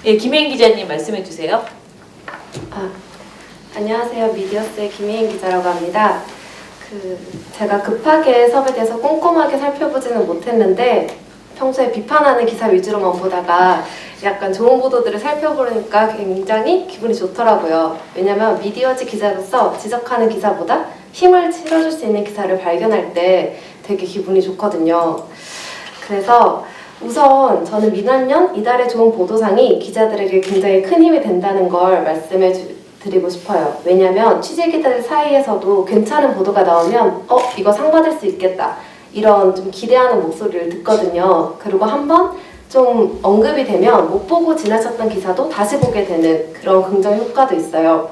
예, 김혜인 기자님 말씀해 주세요. 안녕하세요. 미디어스의 김혜인 기자라고 합니다. 제가 급하게 섭에 대해서 꼼꼼하게 살펴보지는 못했는데 평소에 비판하는 기사 위주로만 보다가 약간 좋은 보도들을 살펴보니까 굉장히 기분이 좋더라고요. 왜냐면 미디어지 기자로서 지적하는 기사보다 힘을 실어줄 수 있는 기사를 발견할 때 되게 기분이 좋거든요. 그래서 우선 저는 민원연 이달의 좋은 보도상이 기자들에게 굉장히 큰 힘이 된다는 걸 말씀해 드리고 싶어요. 왜냐면 취재기자들 사이에서도 괜찮은 보도가 나오면 이거 상 받을 수 있겠다 이런 좀 기대하는 목소리를 듣거든요. 그리고 한번 좀 언급이 되면 못 보고 지나쳤던 기사도 다시 보게 되는 그런 긍정 효과도 있어요.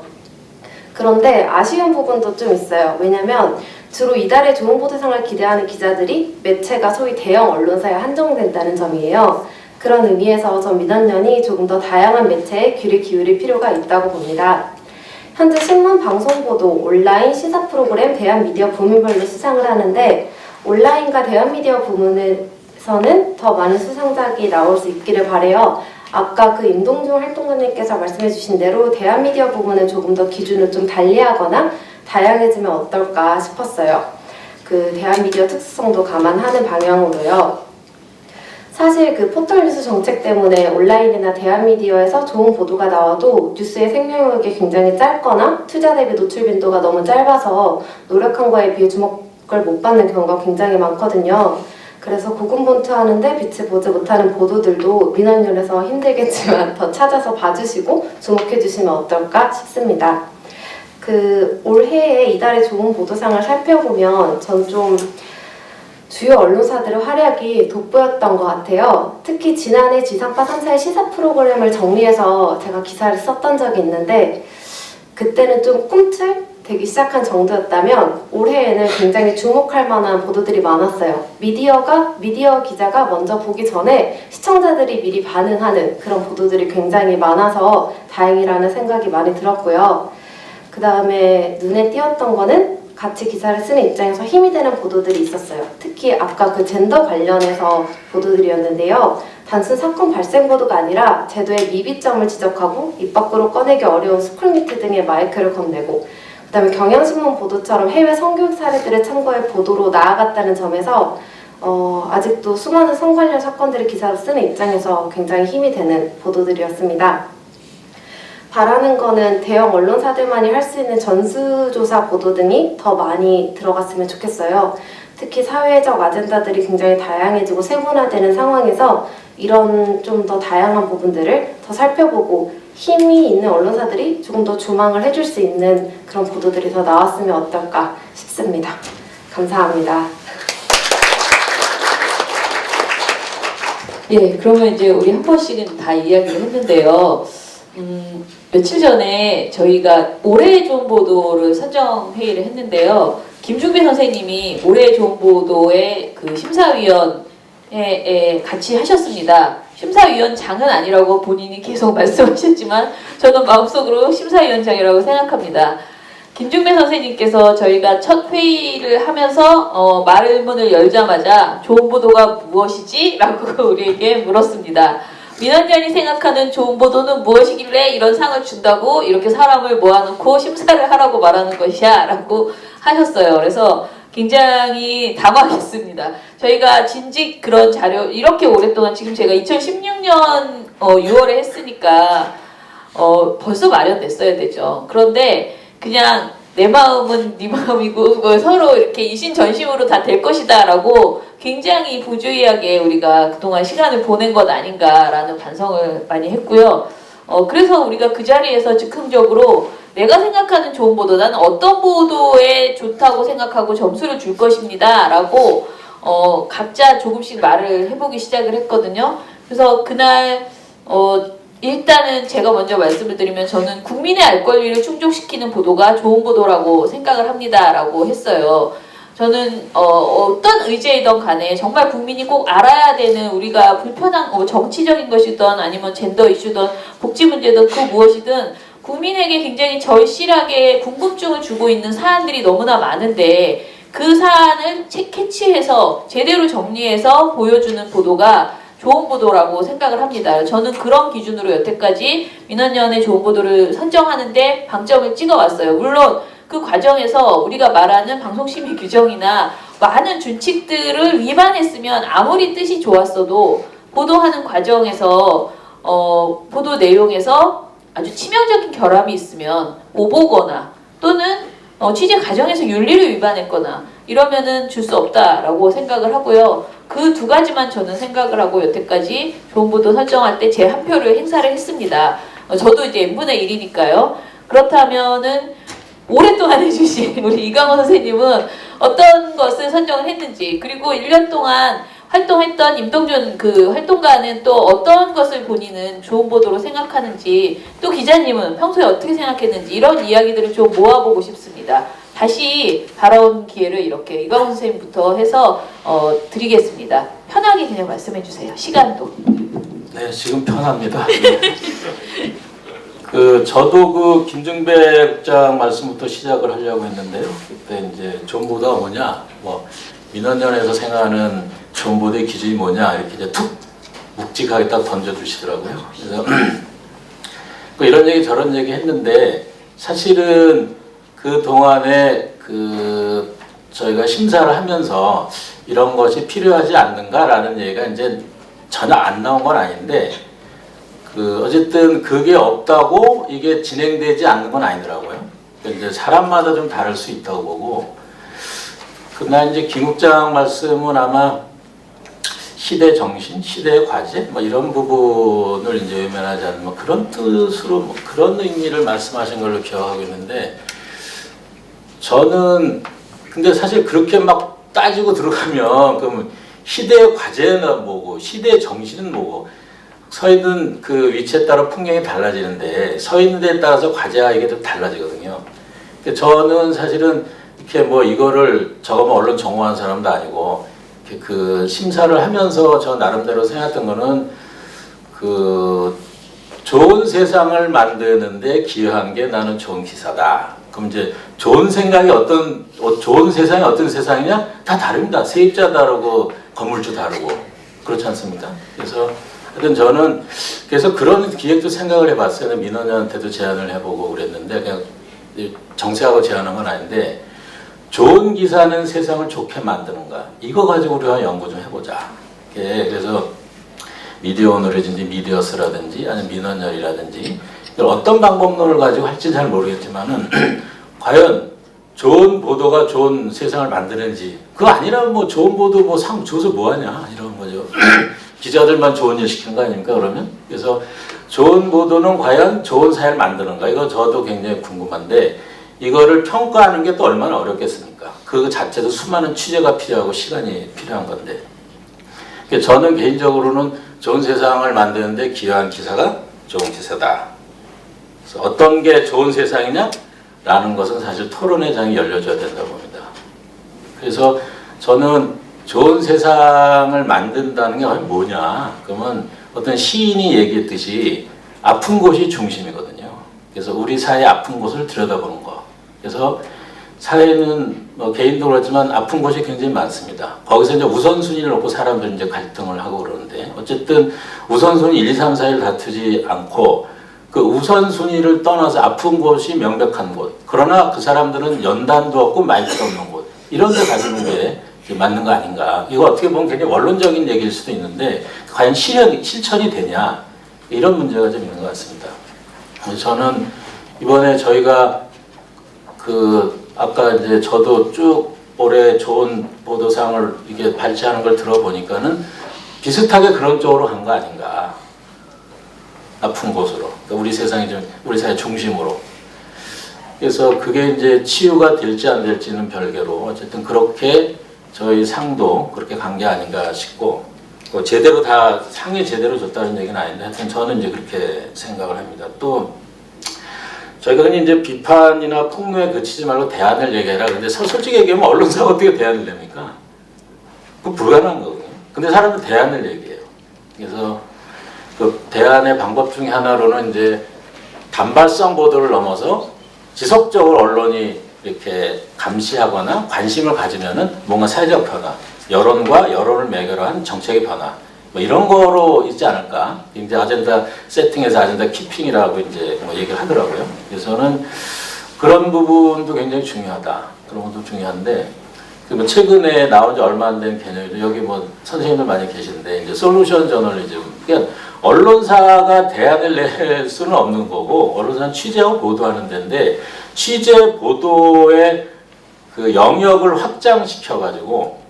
그런데 아쉬운 부분도 좀 있어요. 왜냐면 주로 이달의 좋은 보도상을 기대하는 기자들이 매체가 소위 대형 언론사에 한정된다는 점이에요. 그런 의미에서 전 민원연이 조금 더 다양한 매체에 귀를 기울일 필요가 있다고 봅니다. 현재 신문, 방송 보도, 온라인, 시사 프로그램, 대한미디어 부문별로 수상을 하는데 온라인과 대한미디어 부문에서는 더 많은 수상작이 나올 수 있기를 바라요. 아까 임동중 활동가님께서 말씀해 주신 대로 대한미디어 부문은 조금 더 기준을 좀 달리하거나 다양해지면 어떨까 싶었어요. 대한미디어 특수성도 감안하는 방향으로요. 사실 포털뉴스 정책 때문에 온라인이나 대한미디어에서 좋은 보도가 나와도 뉴스의 생명력이 굉장히 짧거나 투자 대비 노출 빈도가 너무 짧아서 노력한 거에 비해 주목을 못 받는 경우가 굉장히 많거든요. 그래서 고군분투하는데 빛을 보지 못하는 보도들도 민원연에서 힘들겠지만 더 찾아서 봐주시고 주목해주시면 어떨까 싶습니다. 올해의 이달의 좋은 보도상을 살펴보면 전 좀 주요 언론사들의 활약이 돋보였던 것 같아요. 특히 지난해 지상파 3사의 시사 프로그램을 정리해서 제가 기사를 썼던 적이 있는데 그때는 좀 꿈틀되기 시작한 정도였다면 올해에는 굉장히 주목할 만한 보도들이 많았어요. 미디어 기자가 먼저 보기 전에 시청자들이 미리 반응하는 그런 보도들이 굉장히 많아서 다행이라는 생각이 많이 들었고요. 그 다음에 눈에 띄었던 거는 같이 기사를 쓰는 입장에서 힘이 되는 보도들이 있었어요. 특히 아까 젠더 관련해서 보도들이었는데요. 단순 사건 발생 보도가 아니라 제도의 미비점을 지적하고 입 밖으로 꺼내기 어려운 스쿨미트 등의 마이크를 건네고 그 다음에 경향신문 보도처럼 해외 성교육 사례들을 참고해 보도로 나아갔다는 점에서 아직도 수많은 성관련 사건들을 기사로 쓰는 입장에서 굉장히 힘이 되는 보도들이었습니다. 바라는 거는 대형 언론사들만이 할 수 있는 전수조사 보도 등이 더 많이 들어갔으면 좋겠어요. 특히 사회적 아젠다들이 굉장히 다양해지고 세분화되는 상황에서 이런 좀 더 다양한 부분들을 더 살펴보고 힘이 있는 언론사들이 조금 더 조망을 해줄 수 있는 그런 보도들이 더 나왔으면 어떨까 싶습니다. 감사합니다. 예, 그러면 이제 우리 한 번씩은 다 이야기를 했는데요. 며칠 전에 저희가 올해의 좋은 보도를 선정회의를 했는데요. 김중배 선생님이 올해의 좋은 보도의 심사위원회에 같이 하셨습니다. 심사위원장은 아니라고 본인이 계속 말씀하셨지만 저는 마음속으로 심사위원장이라고 생각합니다. 김중배 선생님께서 저희가 첫 회의를 하면서 말문을 열자마자 좋은 보도가 무엇이지? 라고 우리에게 물었습니다. 민원연이 생각하는 좋은 보도는 무엇이길래 이런 상을 준다고 이렇게 사람을 모아놓고 심사를 하라고 말하는 것이야 라고 하셨어요. 그래서 굉장히 당황했습니다. 저희가 진직 그런 자료 이렇게 오랫동안 지금 제가 2016년 6월에 했으니까 벌써 마련됐어야 되죠. 그런데 그냥 내 마음은 네 마음이고 서로 이렇게 이신전심으로 다 될 것이다 라고 굉장히 부주의하게 우리가 그동안 시간을 보낸 것 아닌가라는 반성을 많이 했고요. 그래서 우리가 그 자리에서 즉흥적으로 내가 생각하는 좋은 보도, 난 어떤 보도에 좋다고 생각하고 점수를 줄 것입니다 라고 각자 조금씩 말을 해보기 시작을 했거든요. 그래서 그날 일단은 제가 먼저 말씀을 드리면 저는 국민의 알 권리를 충족시키는 보도가 좋은 보도라고 생각을 합니다 라고 했어요. 저는 어떤 의제이든 간에 정말 국민이 꼭 알아야 되는 우리가 불편한 정치적인 것이든 아니면 젠더 이슈든 복지 문제든 그 무엇이든 국민에게 굉장히 절실하게 궁금증을 주고 있는 사안들이 너무나 많은데 그 사안을 캐치해서 제대로 정리해서 보여주는 보도가 좋은 보도라고 생각을 합니다. 저는 그런 기준으로 여태까지 민원연의 좋은 보도를 선정하는데 방점을 찍어왔어요. 물론 그 과정에서 우리가 말하는 방송심의 규정이나 많은 준칙들을 위반했으면 아무리 뜻이 좋았어도 보도하는 과정에서 보도 내용에서 아주 치명적인 결함이 있으면 오보거나 또는 취재 과정에서 윤리를 위반했거나 이러면은 줄 수 없다라고 생각을 하고요. 그 두 가지만 저는 생각을 하고 여태까지 좋은 보도 설정할 때 제 한 표를 행사를 했습니다. 저도 이제 n분의 1이니까요. 그렇다면은 오랫동안 해주신 우리 이강원 선생님은 어떤 것을 선정을 했는지, 그리고 1년 동안 활동했던 임동준 그 활동가는 또 어떤 것을 본인은 좋은 보도로 생각하는지, 또 기자님은 평소에 어떻게 생각했는지 이런 이야기들을 좀 모아보고 싶습니다. 다시 발언 기회를 이렇게 이강원 선생님부터 해서 드리겠습니다. 편하게 그냥 말씀해 주세요. 시간도. 네, 지금 편합니다. 저도 그 김중배 국장 말씀부터 시작을 하려고 했는데요. 그때 이제 좋은 보도가 뭐냐, 민원연에서 생각하는 좋은 보도의 기준이 뭐냐 이렇게 이제 툭 묵직하게 딱 던져주시더라고요. 그래서 이런 얘기 저런 얘기 했는데 사실은 그 동안에 저희가 심사를 하면서 이런 것이 필요하지 않는가라는 얘기가 이제 전혀 안 나온 건 아닌데. 어쨌든 그게 없다고 이게 진행되지 않는 건 아니더라고요. 이제 사람마다 좀 다를 수 있다고 보고, 그날 이제 김 국장 말씀은 아마 시대 정신, 시대의 과제, 이런 부분을 이제 외면하지 않는 그런 뜻으로 그런 의미를 말씀하신 걸로 기억하고 있는데, 저는 근데 사실 그렇게 막 따지고 들어가면 그럼 시대의 과제는 뭐고, 시대의 정신은 뭐고. 서 있는 그 위치에 따라 풍경이 달라지는데 서 있는 데에 따라서 과제가 이게 좀 달라지거든요. 저는 사실은 이렇게 이거를 저거만 언론 정보하는 사람도 아니고 그 심사를 하면서 저 나름대로 생각했던 거는 좋은 세상을 만드는데 기여한 게 나는 좋은 기사다. 그럼 이제 좋은 생각이 좋은 세상이 어떤 세상이냐? 다 다릅니다. 세입자 다르고 건물주 다르고 그렇지 않습니까? 그래서 하여튼 저는 그래서 그런 기획도 생각을 해봤어요. 민원연한테도 제안을 해보고 그랬는데 그냥 정색하고 제안한 건 아닌데 좋은 기사는 세상을 좋게 만드는가 이거 가지고 우리가 연구 좀 해보자. 그래서 미디어오너라든지 미디어스라든지 아니면 민원연이라든지 어떤 방법론을 가지고 할지 잘 모르겠지만은 과연 좋은 보도가 좋은 세상을 만드는지 그거 아니라면 좋은 보도 상 줘서 뭐하냐 이런 거죠. 기자들만 좋은 일 시키는 거 아닙니까 그러면? 그래서 좋은 보도는 과연 좋은 사회를 만드는가 이거 저도 굉장히 궁금한데 이거를 평가하는 게 또 얼마나 어렵겠습니까? 그 자체도 수많은 취재가 필요하고 시간이 필요한 건데 저는 개인적으로는 좋은 세상을 만드는데 기여한 기사가 좋은 기사다. 그래서 어떤 게 좋은 세상이냐? 라는 것은 사실 토론의 장이 열려줘야 된다고 봅니다. 그래서 저는 좋은 세상을 만든다는 게 뭐냐? 그러면 어떤 시인이 얘기했듯이 아픈 곳이 중심이거든요. 그래서 우리 사회의 아픈 곳을 들여다보는 거. 그래서 사회는 개인도 그렇지만 아픈 곳이 굉장히 많습니다. 거기서 이제 우선순위를 놓고 사람들이 이제 갈등을 하고 그러는데 어쨌든 우선순위 1, 2, 3, 4를 다투지 않고 그 우선순위를 떠나서 아픈 곳이 명백한 곳. 그러나 그 사람들은 연단도 없고 마이크도 없는 곳. 이런 데 가지는 게 맞는 거 아닌가. 이거 어떻게 보면 굉장히 원론적인 얘기일 수도 있는데 과연 실천이 되냐. 이런 문제가 좀 있는 것 같습니다. 저는 이번에 저희가 아까 이제 저도 쭉 올해 좋은 보도상을 이게 발췌하는 걸 들어보니까는 비슷하게 그런 쪽으로 간 거 아닌가. 아픈 곳으로. 그러니까 우리 세상이 좀, 우리 사회 중심으로. 그래서 그게 이제 치유가 될지 안 될지는 별개로 어쨌든 그렇게 저희 상도 그렇게 간 게 아닌가 싶고, 제대로 다, 상이 제대로 줬다는 얘기는 아닌데 하여튼 저는 이제 그렇게 생각을 합니다. 또, 저희가 흔히 이제 비판이나 폭로에 그치지 말고 대안을 얘기해라. 근데 솔직히 얘기하면 언론사가 어떻게 대안을 냅니까? 그건 불가능한 거거든요. 근데 사람은 대안을 얘기해요. 그래서 그 대안의 방법 중에 하나로는 이제 단발성 보도를 넘어서 지속적으로 언론이 이렇게 감시하거나 관심을 가지면은 뭔가 사회적 변화, 여론과 여론을 매개로 한 정책의 변화, 뭐 이런 거로 있지 않을까. 이제 아젠다 세팅에서 아젠다 키핑이라고 이제 뭐 얘기를 하더라고요. 그래서는 그런 부분도 굉장히 중요하다. 그런 것도 중요한데, 그 뭐 최근에 나온 지 얼마 안 된 개념이죠. 여기 뭐 선생님들 많이 계시는데, 이제 솔루션 저널리즘. 그러니까 언론사가 대안을 낼 수는 없는 거고, 언론사는 취재하고 보도하는 데인데, 취재 보도의 그 영역을 확장시켜가지고,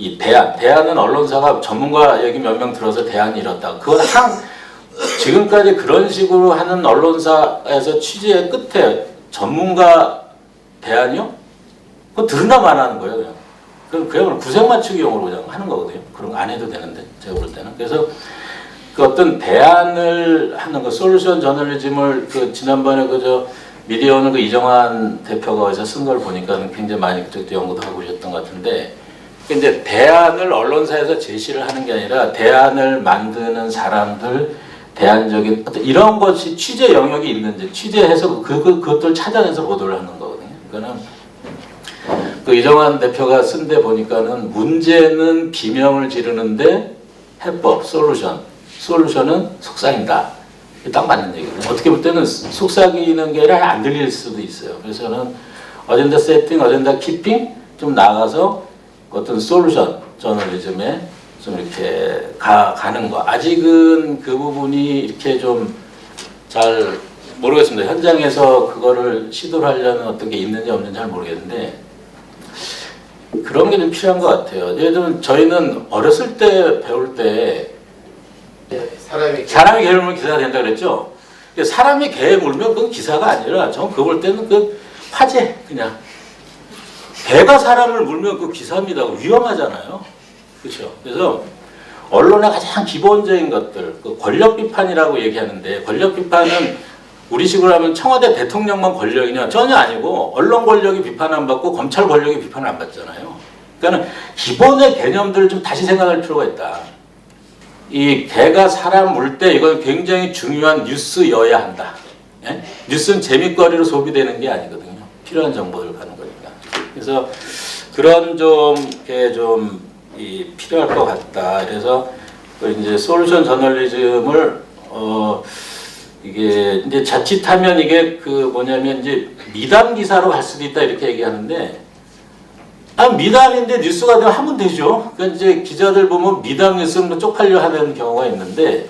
이 대안은 언론사가 전문가 얘기 몇 명 들어서 대안이 이렇다. 그건 지금까지 그런 식으로 하는 언론사에서 취재의 끝에 전문가 대안이요? 그거 들으나 마나는 거예요, 그냥. 그냥 구색 맞추기용으로 그냥 하는 거거든요. 그런 거 안 해도 되는데, 제가 볼 때는. 그래서 그 어떤 대안을 하는 거, 솔루션 저널리즘을 그 지난번에 미디어오늘 그 이정환 대표가 어디서 쓴 걸 보니까 굉장히 많이 그쪽도 연구도 하고 오셨던 것 같은데, 이제 대안을 언론사에서 제시를 하는 게 아니라 대안을 만드는 사람들, 대안적인 어떤 이런 것이 취재 영역이 있는지 취재해서 그것들 찾아내서 보도를 하는 거거든요. 그거는 그 이정환 대표가 쓴 데 보니까는 문제는 비명을 지르는데 해법, 솔루션은 속삭인다. 딱 맞는 얘기거든요. 어떻게 볼 때는 속삭이는 게 아니라 안 들릴 수도 있어요. 그래서 저는 어젠다 세팅, 어젠다 키핑 좀 나가서 어떤 솔루션 저널리즘에 좀 이렇게 가는 거. 아직은 그 부분이 이렇게 좀 잘 모르겠습니다. 현장에서 그거를 시도를 하려는 어떤 게 있는지 없는지 잘 모르겠는데, 그런 게 좀 필요한 것 같아요. 예를 들면 저희는 어렸을 때 배울 때 사람이 개를 물면 기사가 된다 그랬죠. 사람이 개에 물면 그건 기사가 아니라 저는 그거 볼 때는 그 화제, 그냥 개가 사람을 물면 그 기사입니다. 위험하잖아요. 그렇죠. 그래서 언론의 가장 기본적인 것들, 그 권력 비판이라고 얘기하는데, 권력 비판은 우리식으로 하면 청와대 대통령만 권력이냐? 전혀 아니고 언론 권력이 비판 안 받고 검찰 권력이 비판 안 받잖아요. 그러니까 기본의 개념들을 좀 다시 생각할 필요가 있다. 이 개가 사람 물 때 이건 굉장히 중요한 뉴스여야 한다. 예? 뉴스는 재밌거리로 소비되는 게 아니거든요. 필요한 정보를 가는 거니까. 그래서 그런 게 좀 필요할 것 같다. 그래서 이제 솔루션 저널리즘을 이게 이제 자칫하면 이게 뭐냐면 이제 미담 기사로 갈 수도 있다 이렇게 얘기하는데, 미담인데 뉴스가 되면 하면 되죠. 그러니까 이제 기자들 보면 미담 뉴스는 쪽팔려 하는 경우가 있는데,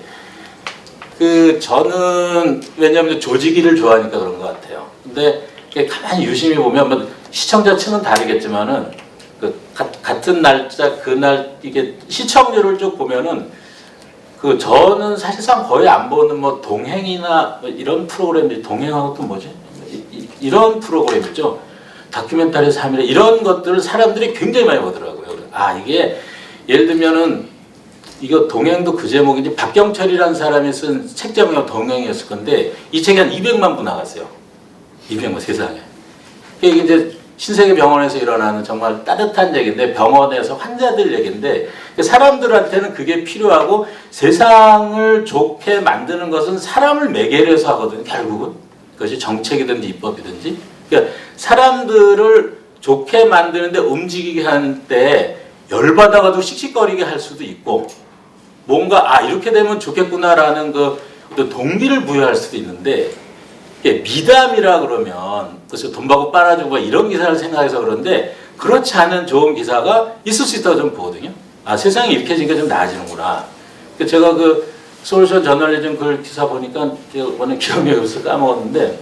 저는 왜냐하면 조직일을 좋아하니까 그런 것 같아요. 근데 가만히 유심히 보면 뭐 시청자 층은 다르겠지만은 같은 날짜 그날 이게 시청률을 쭉 보면은 저는 사실상 거의 안 보는 뭐 동행이나 뭐 이런 프로그램들이, 동행하고 또 뭐지? 이런 프로그램 있죠. 다큐멘터리 3일에 이런 것들을 사람들이 굉장히 많이 보더라고요. 이게 예를 들면은 이거 동행도 그 제목인지 박경철이라는 사람이 쓴 책 제목이 동행이었을 건데, 이 책이 한 200만 부 나갔어요. 200만 세상에. 이게 이제 신세계병원에서 일어나는 정말 따뜻한 얘기인데, 병원에서 환자들 얘기인데, 사람들한테는 그게 필요하고, 세상을 좋게 만드는 것은 사람을 매개로 해서 하거든요. 결국은 그것이 정책이든지 입법이든지. 그러니까 사람들을 좋게 만드는데 움직이게 하는 때 열받아가지고 씩씩거리게 할 수도 있고, 뭔가 이렇게 되면 좋겠구나라는 어떤 동기를 부여할 수도 있는데, 미담이라 그러면 그래서 돈 받고 빨아주고 이런 기사를 생각해서 그런데, 그렇지 않은 좋은 기사가 있을 수 있다고 좀 보거든요. 세상이 이렇게 지니까 좀 나아지는구나. 제가 솔루션 저널리즘 글 기사 보니까 오늘 기억이 없어서 까먹었는데,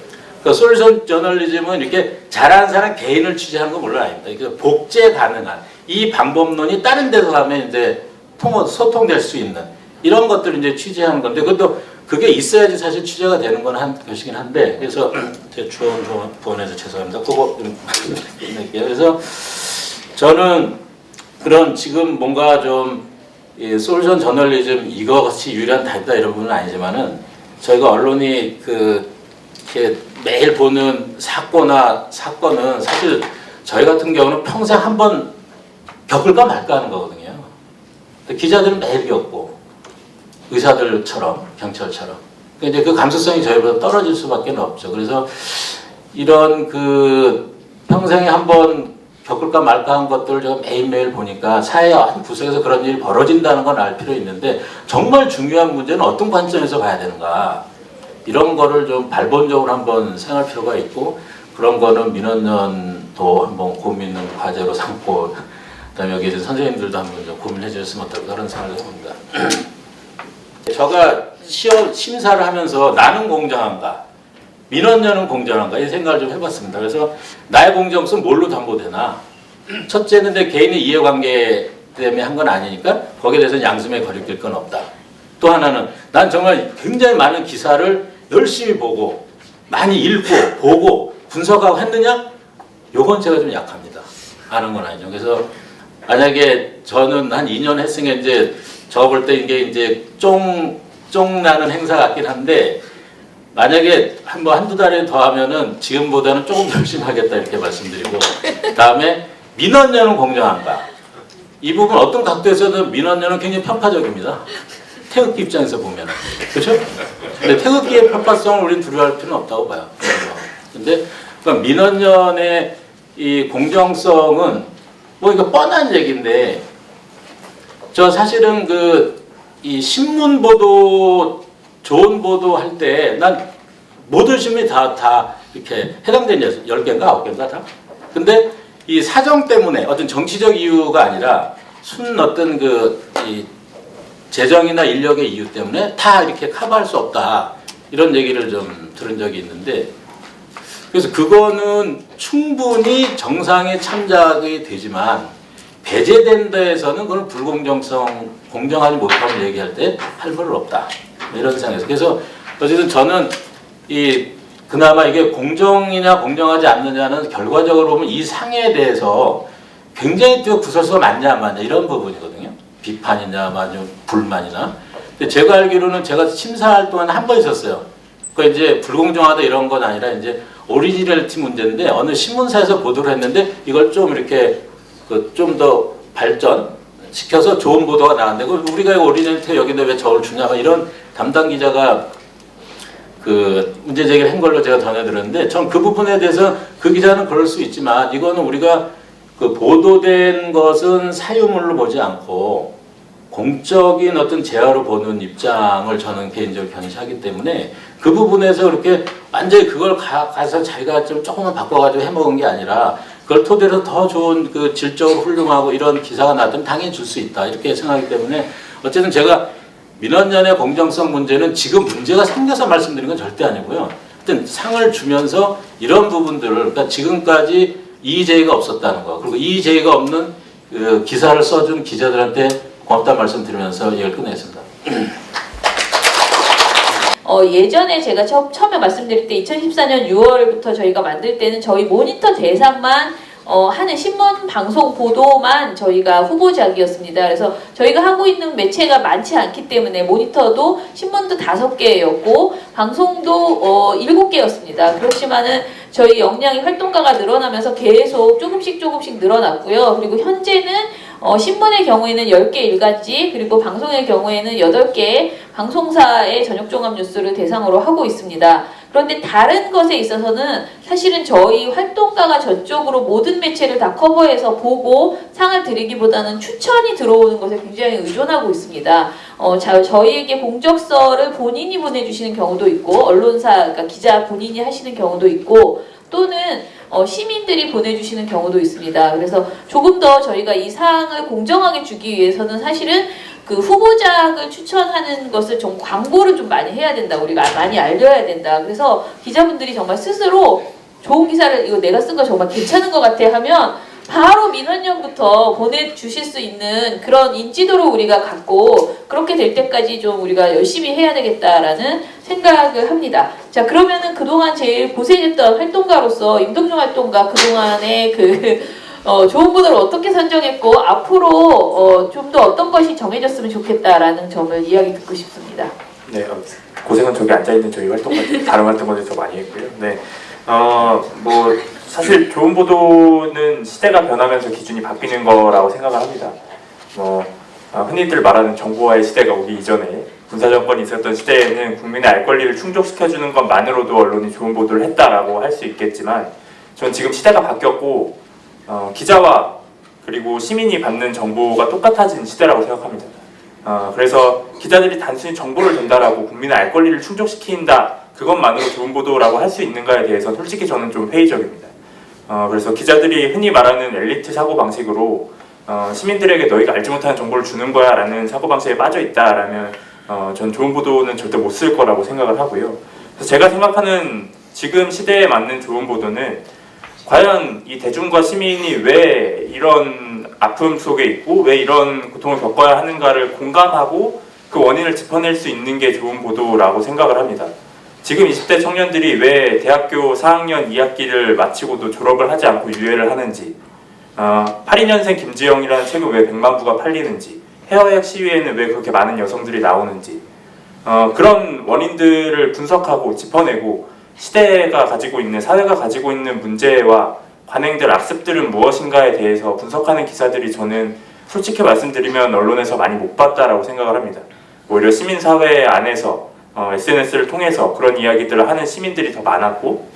솔루션 저널리즘은 이렇게 잘하는 사람 개인을 취재하는 건 물론 아닙니다. 복제 가능한 이 방법론이 다른 데서 하면 이제 소통될 수 있는 이런 것들을 이제 취재하는 건데, 그것도 그게 있어야지 사실 취재가 되는 건 것이긴 한데, 그래서 제 주원 부원해서 죄송합니다. 그거 끝낼게요. 그래서 저는 그런 지금 뭔가 좀 솔루션 저널리즘 이것이 유일한 답이다 이런 부분은 아니지만은, 저희가 언론이 이렇게 매일 보는 사건은 사실 저희 같은 경우는 평생 한번 겪을까 말까 하는 거거든요. 기자들은 매일 겪고, 의사들처럼, 경찰처럼. 이제 그 감수성이 저희보다 떨어질 수밖에 없죠. 그래서 이런 평생에 한번 겪을까 말까 한 것들을 제가 매일매일 보니까 사회 한 구석에서 그런 일이 벌어진다는 건 알 필요 있는데 정말 중요한 문제는 어떤 관점에서 봐야 되는가 이런 거를 좀 발본적으로 한번 생각할 필요가 있고 그런 거는 민원연도 한번 고민의 과제로 삼고 그다음에 여기 이제 선생님들도 한번 좀 고민해 주셨으면 어떨까 그런 생각을 해봅니다. 제가 시험 심사를 하면서 나는 공정한가 민원연은 공정한가 이 생각을 좀 해봤습니다. 그래서 나의 공정성 뭘로 담보되나 첫째는 내 개인의 이해관계 때문에 한 건 아니니까 거기에 대해서는 양심에 거리낄 건 없다. 또 하나는 난 정말 굉장히 많은 기사를 열심히 보고 많이 읽고 보고 분석하고 했느냐? 요건 제가 좀 약합니다. 아는 건 아니죠. 그래서 만약에 저는 한 2년 했으니까 이제 저 볼 때 이게 이제 쫑나는 행사 같긴 한데 만약에 한두 달에 더 하면은 지금보다는 조금 열심히 하겠다 이렇게 말씀드리고 다음에 민원연은 공정한가? 이 부분 어떤 각도에서는 민원연은 굉장히 편파적입니다. 태극기 입장에서 보면은 그렇죠? 근데 태극기의 편파성을 우리는 두려워할 필요는 없다고 봐요. 근데 그러니까 민원연의 이 공정성은 뭐 이거 뻔한 얘기인데 저 사실은 이 신문 보도 좋은 보도 할 때 난 모든 신문이 다 이렇게 해당되는 10개인가 9개인가 다. 근데 이 사정 때문에 어떤 정치적 이유가 아니라 순 어떤 이 재정이나 인력의 이유 때문에 다 이렇게 커버할 수 없다. 이런 얘기를 좀 들은 적이 있는데 그래서 그거는 충분히 정상에 참작이 되지만 배제된 데에서는 그건 불공정성, 공정하지 못함을 얘기할 때 할 말은 없다. 이런 생각에서. 그래서 어쨌든 저는 그나마 이게 공정이냐 공정하지 않느냐는 결과적으로 보면 이 상에 대해서 굉장히 또 구설수가 많냐 안 많냐 이런 부분이거든요. 비판이냐 아니면 불만이나. 근데 제가 알기로는 제가 심사할 동안 한 번 있었어요. 그 이제 불공정하다 이런 건 아니라 이제 오리지널티 문제인데 어느 신문사에서 보도를 했는데 이걸 좀 이렇게 좀 더 발전 시켜서 좋은 보도가 나왔는데 우리가 오리지널티 여기다 왜 저를 주냐 이런 담당 기자가 문제 제기를 한 걸로 제가 전해들었는데 전 그 부분에 대해서 그 기자는 그럴 수 있지만 이거는 우리가 보도된 것은 사유물로 보지 않고 공적인 어떤 재화로 보는 입장을 저는 개인적으로 견시하기 때문에 그 부분에서 그렇게 완전히 그걸 가서 자기가 좀 조금만 바꿔가지고 해먹은 게 아니라 그걸 토대로 더 좋은 질적으로 훌륭하고 이런 기사가 나왔다면 당연히 줄 수 있다 이렇게 생각하기 때문에 어쨌든 제가 민원연의 공정성 문제는 지금 문제가 생겨서 말씀드린 건 절대 아니고요. 하여튼 상을 주면서 이런 부분들을 그러니까 지금까지 이의제기가 없었다는 거 그리고 이의제기가 없는 기사를 써준 기자들한테 고맙다는 말씀 드리면서 얘기를 끝내겠습니다. 예전에 제가 처음에 말씀드릴 때 2014년 6월부터 저희가 만들 때는 저희 모니터 대상만 하는 신문 방송 보도만 저희가 후보작이었습니다. 그래서 저희가 하고 있는 매체가 많지 않기 때문에 모니터도 신문도 5개였고 방송도 7개였습니다. 그렇지만은 저희 역량이 활동가가 늘어나면서 계속 조금씩 늘어났고요. 그리고 현재는 신문의 경우에는 10개 일간지 그리고 방송의 경우에는 8개 방송사의 저녁종합 뉴스를 대상으로 하고 있습니다. 그런데 다른 것에 있어서는 사실은 저희 활동가가 저쪽으로 모든 매체를 다 커버해서 보고 상을 드리기보다는 추천이 들어오는 것에 굉장히 의존하고 있습니다. 저희에게 공적서를 본인이 보내주시는 경우도 있고 언론사, 그러니까 기자 본인이 하시는 경우도 있고 또는 시민들이 보내주시는 경우도 있습니다. 그래서 조금 더 저희가 이 사항을 공정하게 주기 위해서는 사실은 후보작을 추천하는 것을 좀 광고를 좀 많이 해야 된다. 우리가 많이 알려야 된다. 그래서 기자분들이 정말 스스로 좋은 기사를 이거 내가 쓴 거 정말 괜찮은 것 같아 하면 바로 민원연부터 보내주실 수 있는 그런 인지도를 우리가 갖고 그렇게 될 때까지 좀 우리가 열심히 해야 되겠다라는 생각을 합니다. 자, 그러면은 그동안 제일 고생했던 활동가로서 임동중 활동가 그동안의 좋은 분을 어떻게 선정했고 앞으로 좀 더 어떤 것이 정해졌으면 좋겠다라는 점을 이야기 듣고 싶습니다. 네, 고생은 저기 앉아있는 저희 활동가들, 다른 활동가들 더 많이 했고요. 네, 사실 좋은 보도는 시대가 변하면서 기준이 바뀌는 거라고 생각을 합니다. 흔히들 말하는 정보화의 시대가 오기 이전에 군사정권이 있었던 시대에는 국민의 알 권리를 충족시켜주는 것만으로도 언론이 좋은 보도를 했다라고 할 수 있겠지만 전 지금 시대가 바뀌었고 기자와 그리고 시민이 받는 정보가 똑같아진 시대라고 생각합니다. 그래서 기자들이 단순히 정보를 전달하고 국민의 알 권리를 충족시킨다, 그것만으로 좋은 보도라고 할 수 있는가에 대해서 솔직히 저는 좀 회의적입니다. 그래서 기자들이 흔히 말하는 엘리트 사고방식으로 시민들에게 너희가 알지 못하는 정보를 주는 거야 라는 사고방식에 빠져 있다라면 전 좋은 보도는 절대 못 쓸 거라고 생각을 하고요. 그래서 제가 생각하는 지금 시대에 맞는 좋은 보도는 과연 이 대중과 시민이 왜 이런 아픔 속에 있고 왜 이런 고통을 겪어야 하는가를 공감하고 그 원인을 짚어낼 수 있는 게 좋은 보도라고 생각을 합니다. 지금 20대 청년들이 왜 대학교 4학년 2학기를 마치고도 졸업을 하지 않고 유예를 하는지, 82년생 김지영이라는 책은 왜 100만 부가 팔리는지, 헤어액 시위에는 왜 그렇게 많은 여성들이 나오는지, 그런 원인들을 분석하고 짚어내고 시대가 가지고 있는, 사회가 가지고 있는 문제와 관행들, 악습들은 무엇인가에 대해서 분석하는 기사들이 저는 솔직히 말씀드리면 언론에서 많이 못 봤다라고 생각을 합니다. 오히려 시민사회 안에서 SNS를 통해서 그런 이야기들을 하는 시민들이 더 많았고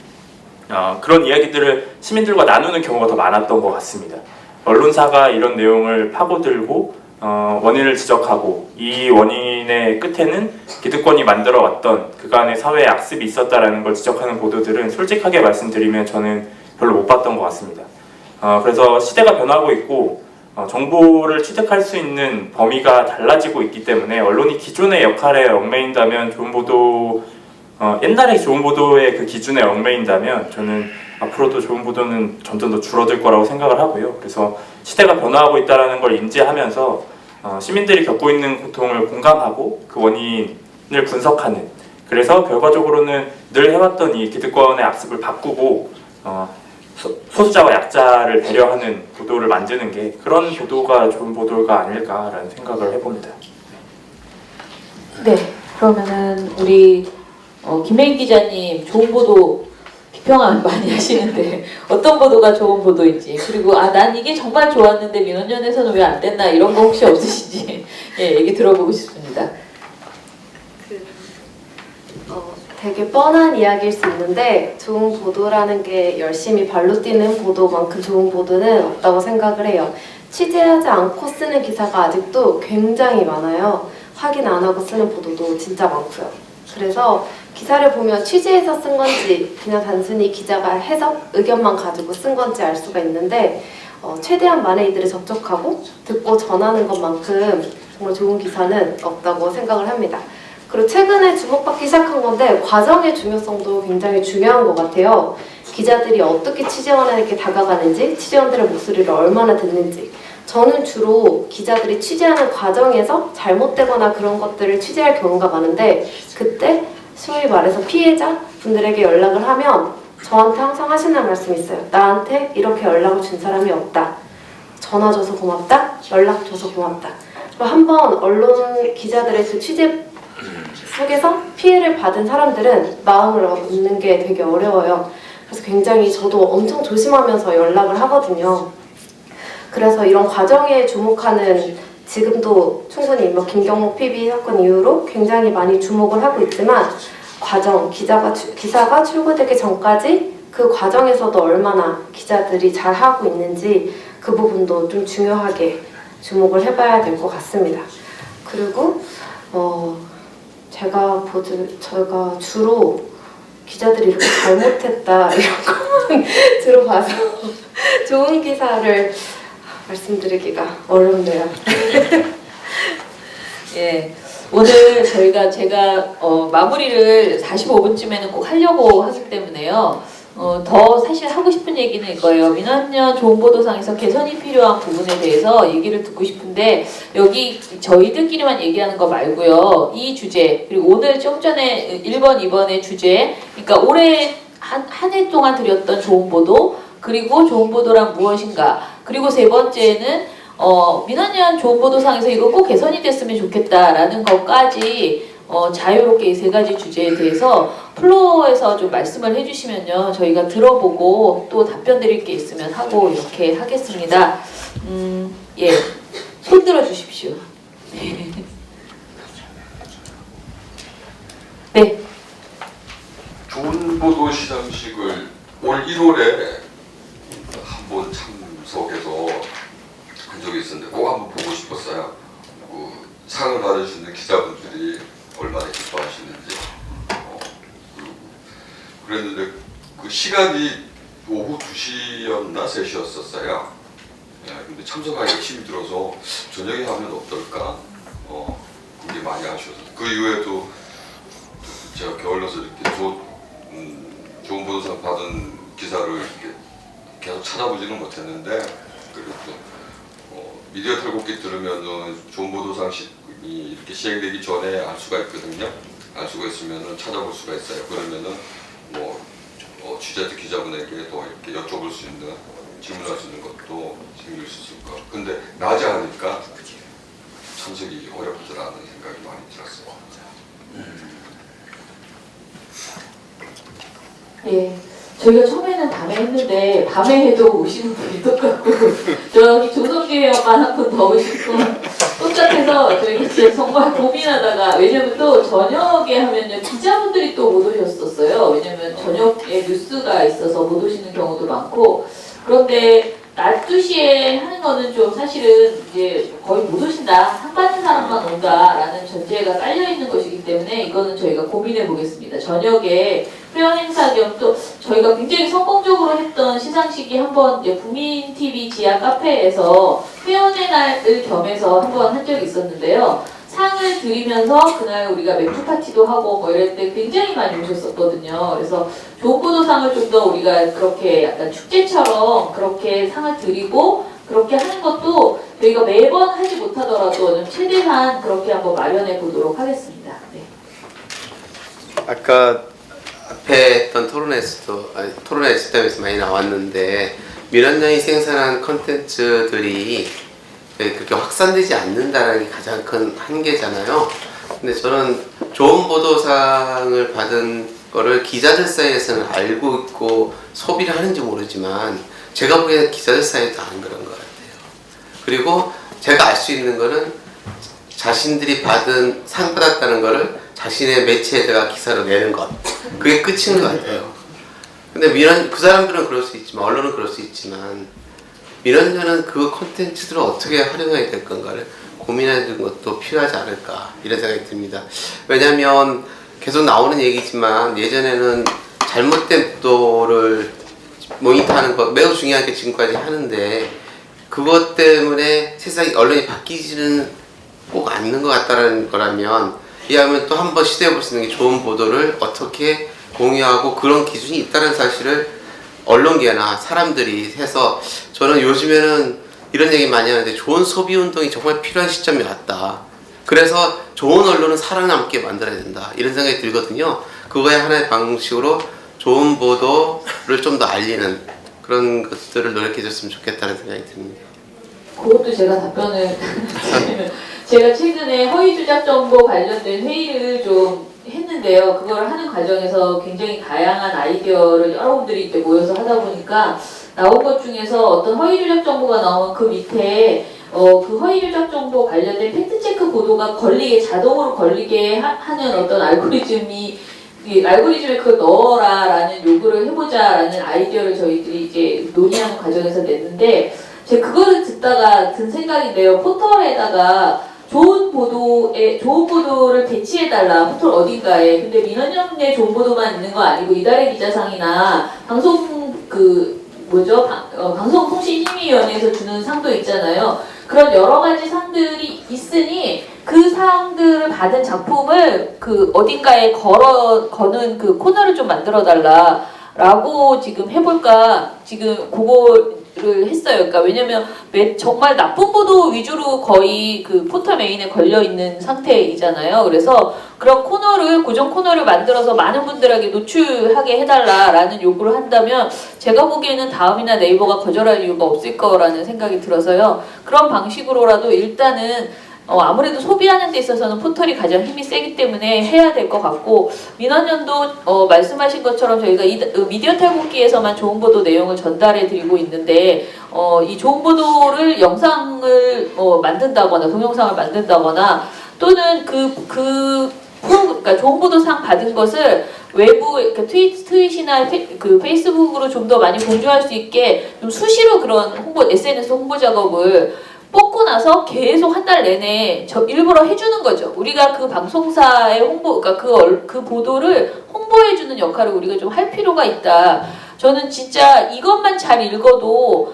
그런 이야기들을 시민들과 나누는 경우가 더 많았던 것 같습니다. 언론사가 이런 내용을 파고들고 원인을 지적하고 이 원인의 끝에는 기득권이 만들어왔던 그간의 사회의 악습이 있었다라는 걸 지적하는 보도들은 솔직하게 말씀드리면 저는 별로 못 봤던 것 같습니다. 그래서 시대가 변하고 있고 정보를 취득할 수 있는 범위가 달라지고 있기 때문에 언론이 기존의 역할에 얽매인다면 좋은 보도, 옛날에 좋은 보도의 그 기준에 얽매인다면 저는 앞으로도 좋은 보도는 점점 더 줄어들 거라고 생각을 하고요. 그래서 시대가 변화하고 있다는 걸 인지하면서 시민들이 겪고 있는 고통을 공감하고 그 원인을 분석하는, 그래서 결과적으로는 늘 해왔던 이 기득권의 악습을 바꾸고 소수자와 약자를 배려하는 보도를 만드는 게, 그런 보도가 좋은 보도가 아닐까라는 생각을 해봅니다. 네, 그러면은 우리 김혜인 기자님 좋은 보도 비평을 많이 하시는데 어떤 보도가 좋은 보도인지, 그리고 난 이게 정말 좋았는데 민원연에서는 왜 안 됐나, 이런 거 혹시 없으신지 예, 얘기 들어보고 싶습니다. 되게 뻔한 이야기일 수 있는데 좋은 보도라는 게 열심히 발로 뛰는 보도만큼 좋은 보도는 없다고 생각을 해요. 취재하지 않고 쓰는 기사가 아직도 굉장히 많아요. 확인 안 하고 쓰는 보도도 진짜 많고요. 그래서 기사를 보면 취재해서 쓴 건지 그냥 단순히 기자가 해석, 의견만 가지고 쓴 건지 알 수가 있는데 최대한 많은 이들을 접촉하고 듣고 전하는 것만큼 정말 좋은 기사는 없다고 생각을 합니다. 그리고 최근에 주목받기 시작한 건데 과정의 중요성도 굉장히 중요한 것 같아요. 기자들이 어떻게 취재원에게 다가가는지, 취재원들의 목소리를 얼마나 듣는지. 저는 주로 기자들이 취재하는 과정에서 잘못되거나 그런 것들을 취재할 경우가 많은데, 그때 소위 말해서 피해자 분들에게 연락을 하면 저한테 항상 하시는 말씀이 있어요. 나한테 이렇게 연락을 준 사람이 없다. 전화 줘서 고맙다. 연락 줘서 고맙다. 한번 언론 기자들의 그 취재 속에서 피해를 받은 사람들은 마음을 얻는 게 되게 어려워요. 그래서 굉장히 저도 엄청 조심하면서 연락을 하거든요. 그래서 이런 과정에 주목하는, 지금도 충분히 김경록 PB 사건 이후로 굉장히 많이 주목을 하고 있지만 과정, 기사가 출고되기 전까지 그 과정에서도 얼마나 기자들이 잘 하고 있는지 그 부분도 좀 중요하게 주목을 해봐야 될 것 같습니다. 그리고 제가 주로 기자들이 이렇게 잘못했다 이런 것만 주로 봐서 좋은 기사를 말씀드리기가 어렵네요. 예, 오늘 제가 마무리를 45분쯤에는 꼭 하려고 하기 때문에요. 더 사실 하고 싶은 얘기는 이거예요. 민원연 좋은보도상에서 개선이 필요한 부분에 대해서 얘기를 듣고 싶은데, 여기 저희들끼리만 얘기하는 거 말고요. 이 주제, 그리고 오늘 좀 전에 1번, 2번의 주제, 그러니까 올해 한 해 동안 드렸던 좋은 보도, 그리고 좋은 보도란 무엇인가, 그리고 세 번째는 민원연 좋은보도상에서 이거 꼭 개선이 됐으면 좋겠다라는 것까지 자유롭게 이 세 가지 주제에 대해서 플로어에서 좀 말씀을 해주시면요, 저희가 들어보고 또 답변 드릴 게 있으면 하고 이렇게 하겠습니다. 예, 손 들어 주십시오. 네. 좋은 보도 시상식을 올 1월에 한번 참 속에서 한 적이 있었는데 꼭 한번 보고 싶었어요. 그 상을 받으시는 기자분들이 얼마나 기뻐하시는지. 그랬는데 그 시간이 오후 2시였나 3시였었어요. 근데 참석하기가 힘이 들어서 저녁에 하면 어떨까? 그게 많이 아쉬워서 그 이후에도 제가 게을러서 이렇게 좋은 보도상 받은 기사를 이렇게 계속 찾아보지는 못했는데 그래도 미디어 탈곡기 들으면은 좋은 보도상이 이렇게 시행되기 전에 알 수가 있거든요. 알 수가 있으면은 찾아볼 수가 있어요. 그러면은 취재자 기자분에게 또 이렇게 여쭤볼 수 있는 질문할 수 있는 것도 생길 수 있을 것 같고 근데 낮에 하니까 참석이 어렵더라는 생각이 많이 들었어요. 예. 저희가 처음에는 밤에 했는데 밤에 해도 오시는 분이 똑같고 저기 조성기 회원만 한 분 더 오시고 똑같아서 저희가 진짜 정말 고민하다가 왜냐면 또 저녁에 하면요 기자분들이 또 못 오셨었어요. 왜냐면 저녁에 뉴스가 있어서 못 오시는 경우도 많고 그런데 낮 2시에 하는 거는 좀 사실은 이제 거의 못 오신다 상 받는 사람만 온다라는 전제가 깔려 있는 것이기 때문에 이거는 저희가 고민해 보겠습니다. 저녁에 회원 행사 겸 또 저희가 굉장히 성공적으로 했던 시상식이 한번 국민 TV 지하 카페에서 회원의 날을 겸해서 한번 한 적이 있었는데요. 상을 드리면서 그날 우리가 맥주 파티도 하고 뭐 이럴 때 굉장히 많이 오셨었거든요. 그래서 좋은 보도상을 좀 더 우리가 그렇게 약간 축제처럼 그렇게 상을 드리고 그렇게 하는 것도 저희가 매번 하지 못하더라도 좀 최대한 그렇게 한번 마련해 보도록 하겠습니다. 네. 아까 앞에 했던 토론회 집담에서 많이 나왔는데 민원연이 생산한 컨텐츠들이 그렇게 확산되지 않는다는 게 가장 큰 한계잖아요. 근데 저는 좋은 보도상을 받은 거를 기자들 사이에서는 알고 있고 소비를 하는지 모르지만 제가 보기에는 기자들 사이에도 안 그런 것 같아요. 그리고 제가 알 수 있는 거는 자신들이 받은 상 받았다는 거를 자신의 매체에다가 기사로 내는 것 그게 끝인 것 같아요. 근데 그 사람들은 그럴 수 있지만 언론은 그럴 수 있지만 민원연은 그 콘텐츠들을 어떻게 활용해야 될 건가를 고민하는 것도 필요하지 않을까 이런 생각이 듭니다. 왜냐하면 계속 나오는 얘기지만 예전에는 잘못된 보도를 모니터하는 것 매우 중요하게 지금까지 하는데 그것 때문에 세상이 언론이 바뀌지는 꼭 않는 것 같다는 거라면 이하면 또 한 번 시도해 볼 수 있는 게 좋은 보도를 어떻게 공유하고 그런 기준이 있다는 사실을 언론계나 사람들이 해서 저는 요즘에는 이런 얘기 많이 하는데 좋은 소비 운동이 정말 필요한 시점이 왔다. 그래서 좋은 언론은 살아남게 만들어야 된다. 이런 생각이 들거든요. 그거의 하나의 방식으로 좋은 보도를 좀 더 알리는 그런 것들을 노력해 줬으면 좋겠다는 생각이 듭니다. 그것도 제가 답변을 제가 최근에 허위 조작 정보 관련된 회의를 좀 했는데요. 그걸 하는 과정에서 굉장히 다양한 아이디어를 여러분들이 이제 모여서 하다 보니까 나온 것 중에서 어떤 허위 조작 정보가 나오면 그 밑에 그 허위 조작 정보 관련된 팩트체크 보도가 자동으로 걸리게 하는 어떤 알고리즘에 그걸 넣어라라는 요구를 해보자라는 아이디어를 저희들이 이제 논의하는 과정에서 냈는데 제가 그거를 듣다가 든 생각인데요. 포털에다가 좋은 보도를 배치해달라. 포털 어딘가에. 근데 민원연의 좋은 보도만 있는 거 아니고 이달의 기자상이나 방송통신심의위원회에서 주는 상도 있잖아요. 그런 여러 가지 상들이 있으니 그 상들을 받은 작품을 어딘가에 거는 그 코너를 좀 만들어 달라라고 지금 해볼까 지금 그거를 했어요. 그러니까 왜냐면 정말 나쁜 보도 위주로 거의 그 포털 메인에 걸려 있는 상태이잖아요. 그래서 그런 고정 코너를 만들어서 많은 분들에게 노출하게 해달라라는 요구를 한다면 제가 보기에는 다음이나 네이버가 거절할 이유가 없을 거라는 생각이 들어서요. 그런 방식으로라도 일단은 아무래도 소비하는 데 있어서는 포털이 가장 힘이 세기 때문에 해야 될 것 같고 민원연도 말씀하신 것처럼 저희가 미디어 탈곡기에서만 좋은 보도 내용을 전달해 드리고 있는데 이 좋은 보도를 영상을 만든다거나 동영상을 만든다거나 또는 그러니까 좋은 보도상 받은 것을 외부 그 트윗이나 그 페이스북으로 좀 더 많이 공유할 수 있게 좀 수시로 그런 SNS 홍보 작업을 뽑고 나서 계속 한 달 내내 일부러 해주는 거죠. 우리가 그 방송사의 그러니까 그 보도를 홍보해주는 역할을 우리가 좀 할 필요가 있다. 저는 진짜 이것만 잘 읽어도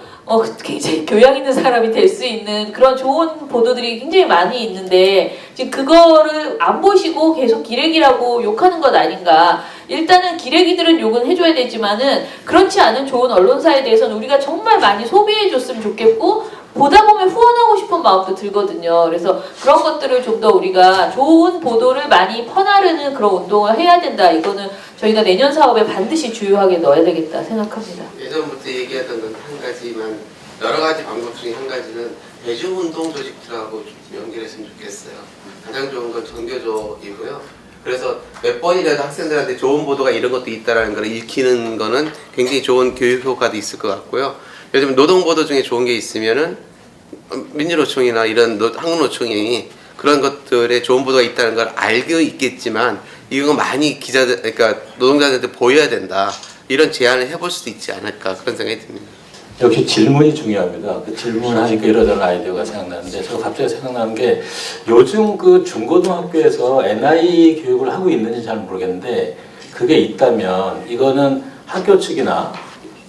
굉장히 교양 있는 사람이 될 수 있는 그런 좋은 보도들이 굉장히 많이 있는데 지금 그거를 안 보시고 계속 기레기라고 욕하는 것 아닌가. 일단은 기레기들은 욕은 해줘야 되지만은 그렇지 않은 좋은 언론사에 대해서는 우리가 정말 많이 소비해줬으면 좋겠고 보다 보면 후원하고 싶은 마음도 들거든요. 그래서 그런 것들을 좀 더 우리가 좋은 보도를 많이 퍼나르는 그런 운동을 해야 된다. 이거는 저희가 내년 사업에 반드시 주요하게 넣어야 되겠다 생각합니다. 예전부터 얘기하던 건 한 가지만 여러 가지 방법 중에 한 가지는 대중운동 조직들하고 좀 연결했으면 좋겠어요. 가장 좋은 건 전교조이고요. 그래서 몇 번이라도 학생들한테 좋은 보도가 이런 것도 있다라는 걸 읽히는 거는 굉장히 좋은 교육 효과도 있을 것 같고요. 요즘 노동보도 중에 좋은 게 있으면은 민주노총이나 이런 한국노총이 그런 것들에 좋은 보도가 있다는 걸 알고 있겠지만 이거 많이 기자들, 그러니까 노동자들한테 보여야 된다. 이런 제안을 해볼 수도 있지 않을까 그런 생각이 듭니다. 역시 질문이 중요합니다. 그 질문하니까 이러저런 아이디어가 생각나는데 제가 갑자기 생각나는 게 요즘 그 중고등학교에서 NI 교육을 하고 있는지 잘 모르겠는데 그게 있다면 이거는 학교 측이나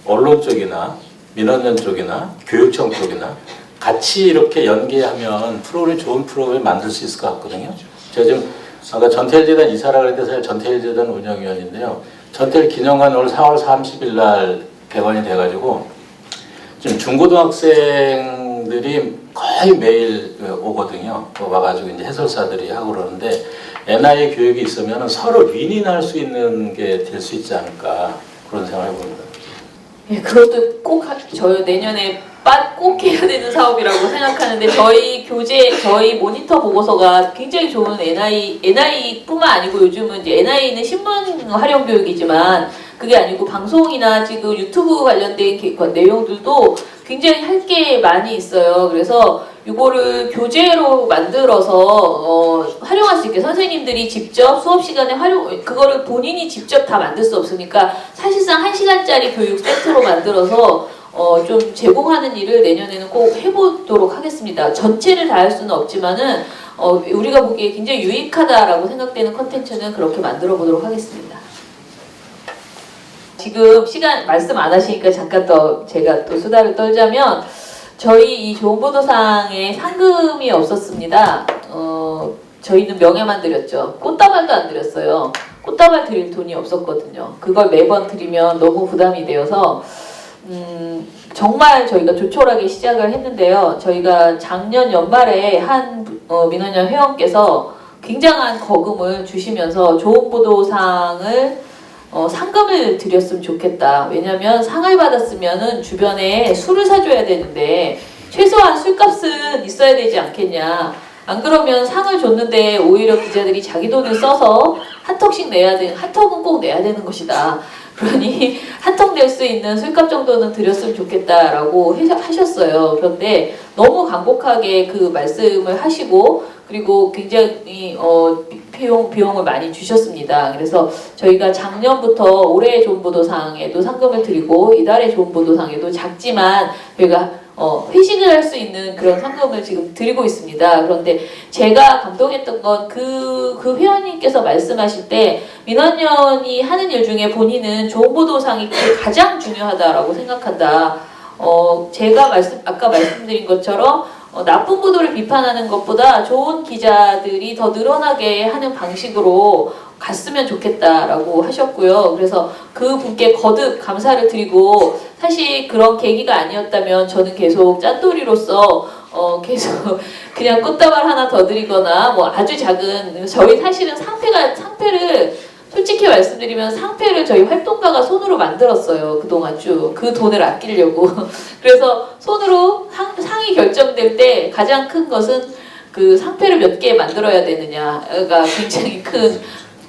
언론 쪽이나 민원연 쪽이나 교육청 쪽이나 같이 이렇게 연계하면 좋은 프로그램을 만들 수 있을 것 같거든요. 제가 지금 아까 전태일재단 이사라 그랬는데 사실 전태일재단 운영위원인데요. 전태일 기념관 오늘 4월 30일 날 개관이 돼가지고 지금 중고등학생들이 거의 매일 오거든요. 와가지고 이제 해설사들이 하고 그러는데 NI 교육이 있으면 서로 윈윈할 수 있는 게 될 수 있지 않을까 그런 생각을 해봅니다. 예, 그것도 꼭 저희 내년에 꼭 해야 되는 사업이라고 생각하는데 저희 모니터 보고서가 굉장히 좋은 NI뿐만 아니고 요즘은 이제 NI는 신문 활용 교육이지만 그게 아니고 방송이나 지금 유튜브 관련된 내용들도 굉장히 할 게 많이 있어요. 그래서 이거를 교재로 만들어서 활용할 수 있게 선생님들이 직접 수업 시간에 그거를 본인이 직접 다 만들 수 없으니까 사실상 1시간짜리 교육 세트로 만들어서 좀 제공하는 일을 내년에는 꼭 해보도록 하겠습니다. 전체를 다 할 수는 없지만은 우리가 보기에 굉장히 유익하다라고 생각되는 컨텐츠는 그렇게 만들어 보도록 하겠습니다. 지금 시간 말씀 안 하시니까 잠깐 제가 또 수다를 떨자면 저희 이 좋은보도상에 상금이 없었습니다. 저희는 명예만 드렸죠. 꽃다발도 안 드렸어요. 꽃다발 드릴 돈이 없었거든요. 그걸 매번 드리면 너무 부담이 되어서 정말 저희가 조촐하게 시작을 했는데요. 저희가 작년 연말에 한 민원연 회원께서 굉장한 거금을 주시면서 좋은보도상을 상금을 드렸으면 좋겠다. 왜냐면 상을 받았으면은 주변에 술을 사줘야 되는데 최소한 술값은 있어야 되지 않겠냐. 안 그러면 상을 줬는데 오히려 기자들이 자기 돈을 써서 한턱씩 한턱은 꼭 내야 되는 것이다. 그러니 한턱 낼 수 있는 술값 정도는 드렸으면 좋겠다라고 하셨어요. 그런데 너무 간곡하게 그 말씀을 하시고 그리고 굉장히 비용을 많이 주셨습니다. 그래서 저희가 작년부터 올해 좋은보도상에도 상금을 드리고 이달의 좋은보도상에도 작지만 저희가 회식을 할 수 있는 그런 상금을 지금 드리고 있습니다. 그런데 제가 감동했던 건 그 회원님께서 말씀하실 때 민원연이 하는 일 중에 본인은 좋은보도상이 가장 중요하다라고 생각한다. 제가 아까 말씀드린 것처럼 나쁜 보도를 비판하는 것보다 좋은 기자들이 더 늘어나게 하는 방식으로 갔으면 좋겠다라고 하셨고요. 그래서 그 분께 거듭 감사를 드리고 사실 그런 계기가 아니었다면 저는 계속 짠돌이로서 계속 그냥 꽃다발 하나 더 드리거나 뭐 아주 작은 저희 사실은 상패를 솔직히 말씀드리면 상패를 저희 활동가가 손으로 만들었어요. 그동안 쭉 그 돈을 아끼려고. 그래서 손으로 상이 결정될 때 가장 큰 것은 그 상패를 몇 개 만들어야 되느냐가 굉장히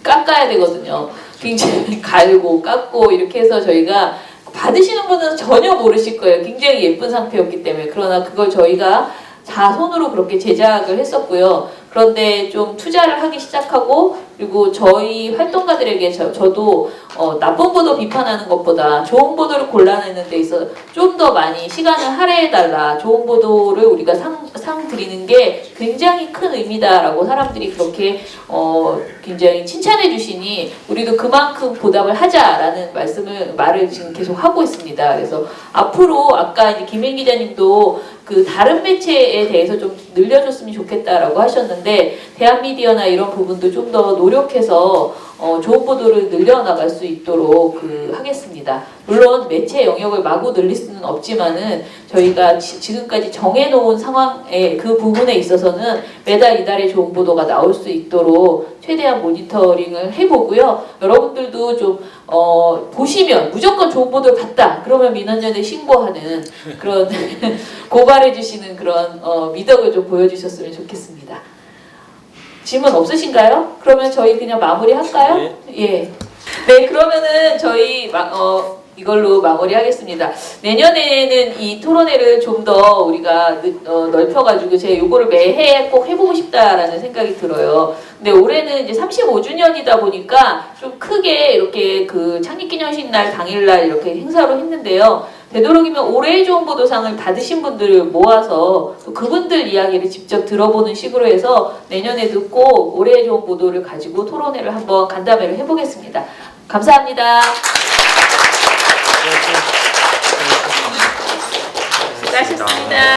깎아야 되거든요. 굉장히 갈고 깎고 이렇게 해서 저희가 받으시는 분은 전혀 모르실 거예요. 굉장히 예쁜 상패였기 때문에. 그러나 그걸 저희가 다 손으로 그렇게 제작을 했었고요. 그런데 좀 투자를 하기 시작하고 그리고 저희 활동가들에게 저도 나쁜 보도 비판하는 것보다 좋은 보도를 골라내는 데 있어 좀 더 많이 시간을 할애해달라. 좋은 보도를 우리가 상 드리는 게 굉장히 큰 의미다라고 사람들이 그렇게 굉장히 칭찬해 주시니 우리도 그만큼 보답을 하자라는 말을 지금 계속 하고 있습니다. 그래서 앞으로 아까 이제 김행 기자님도 그 다른 매체에 대해서 좀 늘려줬으면 좋겠다라고 하셨는데 대한미디어나 이런 부분도 좀 더 노력해서 좋은 보도를 늘려나갈 수 있도록 하겠습니다. 물론 매체 영역을 마구 늘릴 수는 없지만은 저희가 지금까지 정해놓은 상황에 그 부분에 있어서는 매달 이달에 좋은 보도가 나올 수 있도록 최대한 모니터링을 해보고요. 여러분들도 좀 보시면 무조건 좋은 보도를 봤다. 그러면 민원연에 신고하는 그런 고발해주시는 그런 미덕을 좀 보여주셨으면 좋겠습니다. 질문 없으신가요? 그러면 저희 그냥 마무리할까요? 예. 네, 그러면은 저희 이걸로 마무리하겠습니다. 내년에는 이 토론회를 좀 더 우리가 넓혀가지고 제가 요거를 매해 꼭 해보고 싶다라는 생각이 들어요. 근데 올해는 이제 35주년이다 보니까 좀 크게 이렇게 그 창립기념식 날 당일날 이렇게 행사로 했는데요. 되도록이면 올해의 좋은 보도상을 받으신 분들을 모아서 또 그분들 이야기를 직접 들어보는 식으로 해서 내년에도 꼭 올해의 좋은 보도를 가지고 토론회를 한번 간담회를 해보겠습니다. 감사합니다. 수고하셨습니다.